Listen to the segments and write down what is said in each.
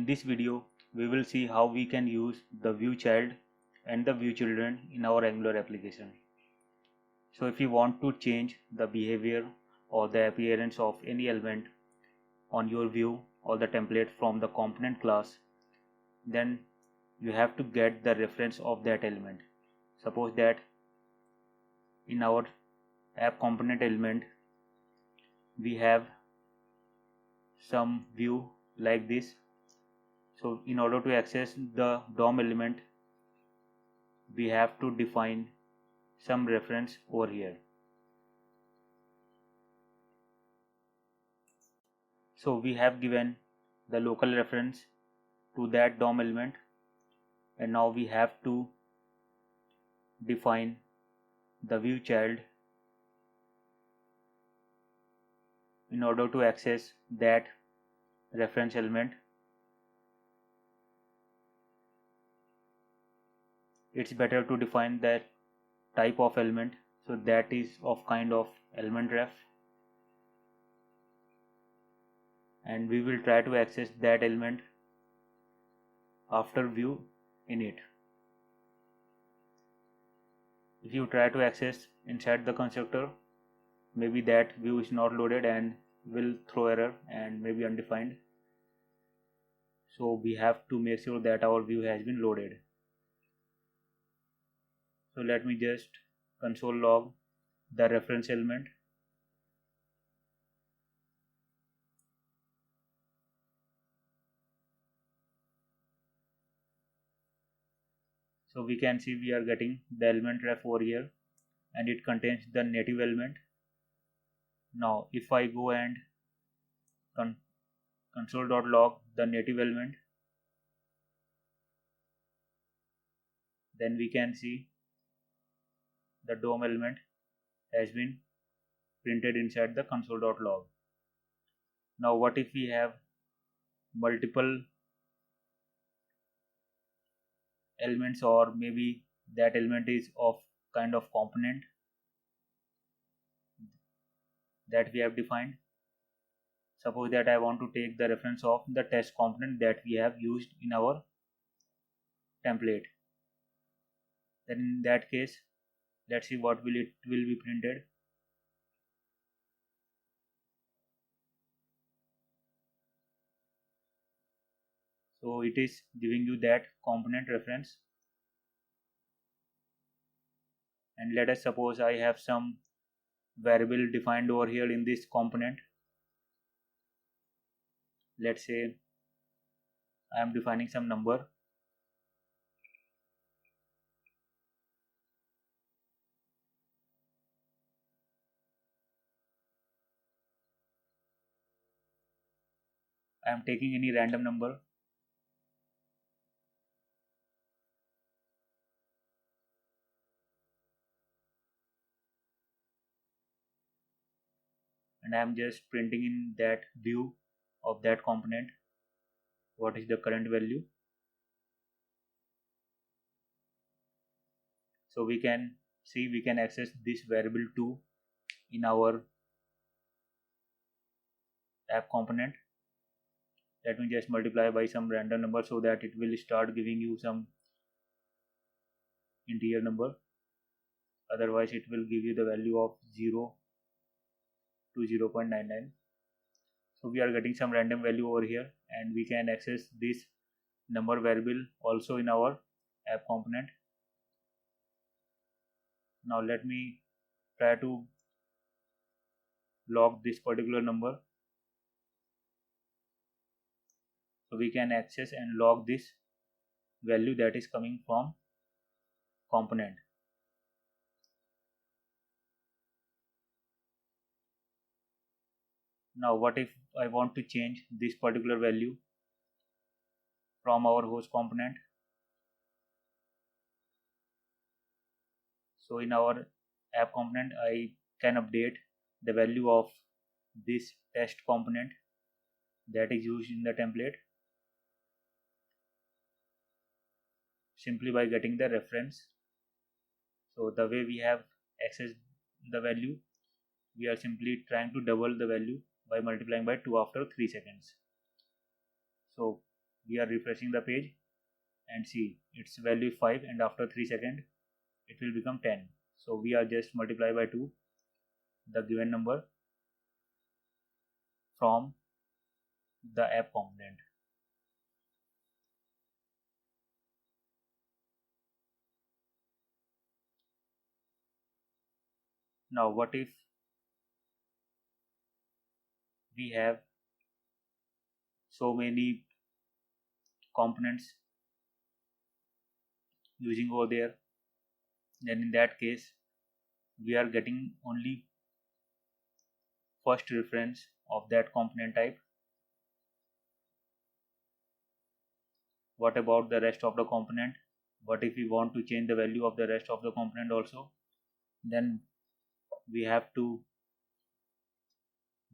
In this video, we will see how we can use the view child and the view children in our Angular application. So if you want to change the behavior or the appearance of any element on your view or the template from the component class, then you have to get the reference of that element. Suppose that in our app component element we have some view like this. So in order to access the DOM element, we have to define some reference over here. So we have given the local reference to that DOM element, and now we have to define the view child in order to access that reference element. It's better to define that type of element, so that is of kind of element ref, and we will try to access that element after view init. If you try to access inside the constructor, maybe that view is not loaded and will throw error and maybe undefined. So we have to make sure that our view has been loaded. So let me just console log the reference element. So we can see we are getting the element ref over here, and it contains the native element. Now if I go and console.log the native element, then we can see the DOM element has been printed inside the console.log. Now what if we have multiple elements, or maybe that element is of kind of component that we have defined. Suppose that I want to take the reference of the test component that we have used in our template. Then in that case, let's see what will be printed. So it is giving you that component reference, and let us suppose I have some variable defined over here in this component. Let's say I am defining some number, I am taking any random number, and I am just printing in that view of that component what is the current value. So we can see we can access this variable 2 in our app component. Let me just multiply by some random number so that it will start giving you some integer number. Otherwise it will give you the value of 0 to 0.99. So we are getting some random value over here, and we can access this number variable also in our app component. Now let me try to log this particular number. So we can access and log this value that is coming from component. Now what if I want to change this particular value from our host component? So in our app component, I can update the value of this test component that is used in the template simply by getting the reference. So the way we have accessed the value, we are simply trying to double the value by multiplying by 2 after 3 seconds. So we are refreshing the page and see its value is 5, and after 3 seconds it will become 10. So we are just multiply by 2 the given number from the app component. Now what if we have so many components using over there? Then in that case we are getting only first reference of that component type. What about the rest of the component? What if we want to change the value of the rest of the component also? Then we have to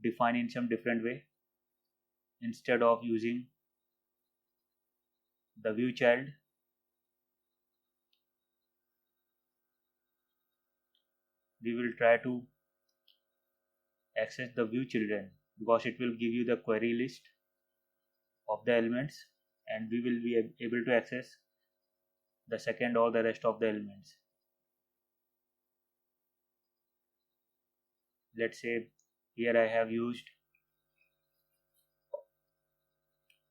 define in some different way. Instead of using the view child, we will try to access the view children, because it will give you the query list of the elements, and we will be able to access the second or the rest of the elements. Let's say here I have used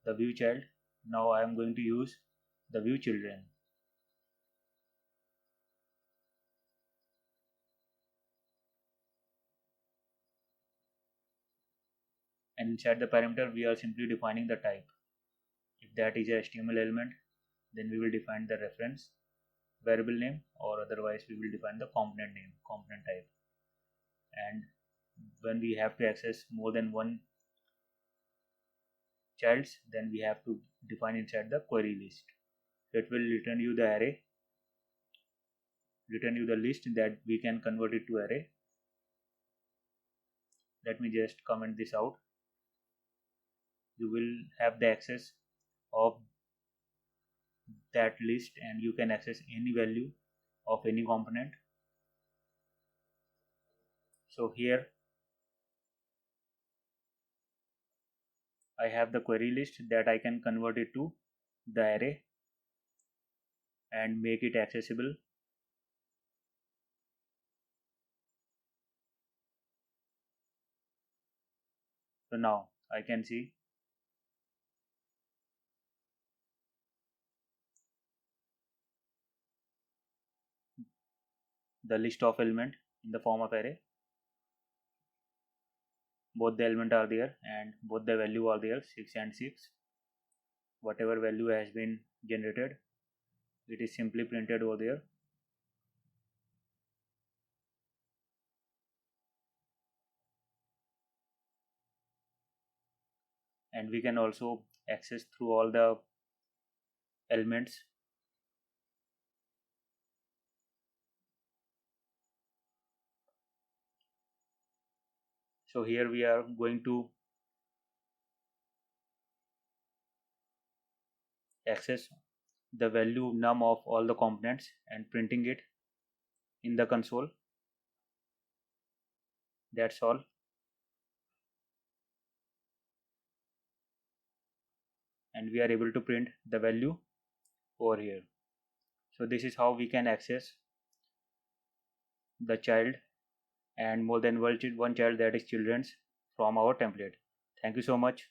the view child. Now I am going to use the view children. And inside the parameter we are simply defining the type. If that is a HTML element, then we will define the reference variable name, or otherwise we will define the component name, component type. And when we have to access more than one childs, then we have to define inside the query list. It will return you the array, return you the list that we can convert it to array. Let me just comment this out. You will have the access of that list, and you can access any value of any component. So here I have the query list that I can convert it to the array and make it accessible. So now I can see the list of element in the form of array. Both the element are there and both the value are there, 6 and 6. Whatever value has been generated, it is simply printed over there. And we can also access through all the elements. So here we are going to access the value num of all the components and printing it in the console. That's all. And we are able to print the value over here. So this is how we can access the child and more than one child, that is children's, from our template. Thank you so much.